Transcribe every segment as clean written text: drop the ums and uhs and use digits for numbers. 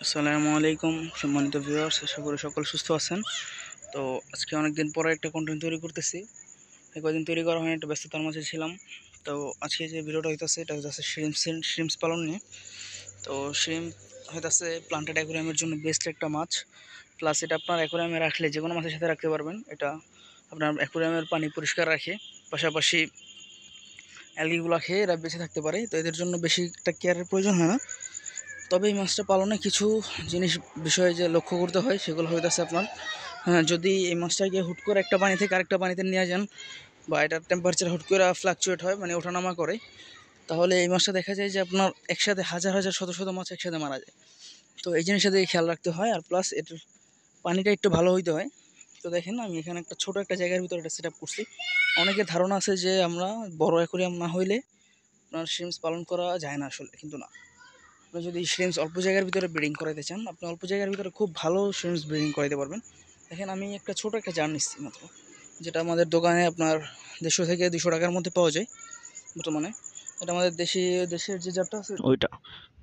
আসসালামু আলাইকুম সম্মানিত ভিউয়ার্স, আশা করি সকল সুস্থ আছেন। তো আজকে অনেকদিন পরে একটা কন্টেন্ট তৈরি করতেছি। এই কদিন তৈরি করা হয়নি, একটা ব্যস্ততার মাঝে ছিলাম। তো আজকে যে ভিডিওটা হইতেছে এটা হচ্ছে শ্রিম্পস পালন নিয়ে। তো শ্রিম্প হইতেছে প্লান্টেড অ্যাকুরিয়ামের জন্য বেস্ট একটা মাছ। প্লাস এটা আপনার অ্যাকুরিয়ামে রাখলে যে কোনো মাছের সাথে রাখতে পারবেন। এটা আপনার অ্যাকুরিয়ামের পানি পরিষ্কার রাখে, পাশাপাশি অ্যালগিগুলো খেয়ে এরা বেঁচে থাকতে পারে। তো এদের জন্য বেশি একটা কেয়ারের প্রয়োজন হয় না। তবে এই মাছটা পালনে কিছু জিনিস বিষয়ে যে লক্ষ্য করতে হয় সেগুলো হইতেছে আপনার, যদি এই মাছটাকে হুট করে একটা পানি থেকে আরেকটা পানিতে নিয়ে যান, বা এটার টেম্পারেচার হুট করে ফ্লাকচুয়েট হয়, মানে ওঠানামা করে, তাহলে এই মাছটা দেখা যায় যে আপনার একসাথে হাজার হাজার শত শত মাছ একসাথে মারা যায়। তো এই জিনিসটা দিকে খেয়াল রাখতে হয়। আর প্লাস এটার পানিটা একটু ভালো হইতে হয়। তো দেখেন, আমি এখানে একটা ছোটো একটা জায়গার ভিতরে এটা সেট আপ করছি। অনেকের ধারণা আছে যে আমরা বড় অ্যাকুরিয়াম না হইলে আপনার শ্রিম্পস পালন করা যায় না, আসলে কিন্তু না। আপনি যদি শ্রিম্পস অল্প জায়গার ভিতরে ব্রিডিং করাইতে চান, আপনি অল্প জায়গার ভিতরে খুব ভালো শ্রিম্পস ব্রিডিং করাইতে পারবেন। দেখেন, আমি একটা ছোটো একটা জার নিচ্ছি মাত্র, যেটা আমাদের দোকানে আপনার 150 থেকে 200 টাকার মধ্যে পাওয়া যায় বর্তমানে। এটা আমাদের দেশের যে জারটা আছে ওইটা।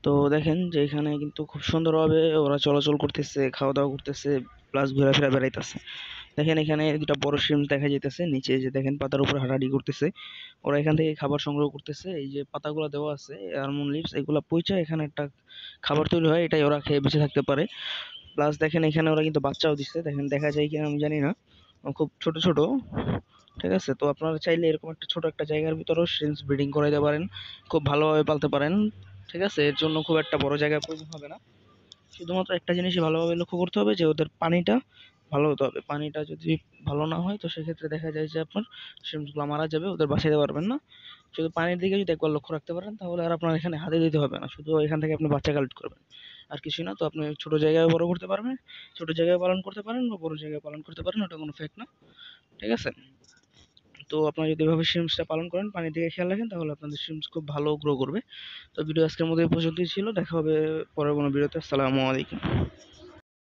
তো দেখেন যে এখানে কিন্তু খুব সুন্দরভাবে ওরা চলাচল করতেছে, খাওয়া দাওয়া করতেছে, প্লাস ঘোরাফেরা বেড়াইতেছে। দেখেন এখানে দুটা বড় শ্রিম্প দেখা যাইতেছে, নিচে যে দেখেন পাতার উপর হাঁটাহাঁটি করতেছে। ওরা এখান থেকে খাবার সংগ্রহ করতেছে। এই যে পাতাগুলো দেওয়া আছে অ্যালমন্ড লিভস, এগুলা পইচা এখানে একটা খাবার তৈরি হয়, এটাই ওরা খেয়ে বেঁচে থাকতে পারে। প্লাস দেখেন এখানে ওরা কিন্তু বাচ্চাও দিচ্ছে, দেখেন দেখা যায় কিনা আমি জানি না, খুব ছোট ছোট। ঠিক আছে, তো আপনারা চাইলে এরকম একটা ছোট একটা জায়গার ভিতরেও শ্রিম্পস ব্রিডিং করাইতে পারেন, খুব ভালোভাবে পালতে পারেন। ঠিক আছে, এর জন্য খুব একটা বড় জায়গার প্রয়োজন হবে না। শুধুমাত্র একটা জিনিসই ভালোভাবে লক্ষ্য করতে হবে, যে ওদের পানিটা ভালো হতে হবে। পানিটা যদি ভালো না হয় তো সেক্ষেত্রে দেখা যায় যে আপনার শিম্পসগুলো মারা যাবে, ওদের বাঁচাতে পারবেন না। শুধু পানির দিকে যদি একবার লক্ষ্য রাখতে পারেন তাহলে আর আপনার এখানে হাতে দিতে হবে না, শুধু এখান থেকে আপনি বাচ্চা কালেক্ট করবেন, আর কিছুই না। তো আপনি ছোট জায়গায় বড় করতে পারবেন, ছোট জায়গায় পালন করতে পারেন বা বড় জায়গায় পালন করতে পারেন, ওটা কোনো ফ্যাক্ট না। ঠিক আছে, তো আপনারা যদি এভাবে শিমসটা পালন করেন, পানির দিকে খেয়াল রাখেন, তাহলে আপনাদের শিমস খুব ভালো গ্রো করবে। তো ভিডিও আজকের মতো এই পর্যন্তই ছিল, দেখা হবে পরের কোনো ভিডিওতে। আসসালামু আলাইকুম।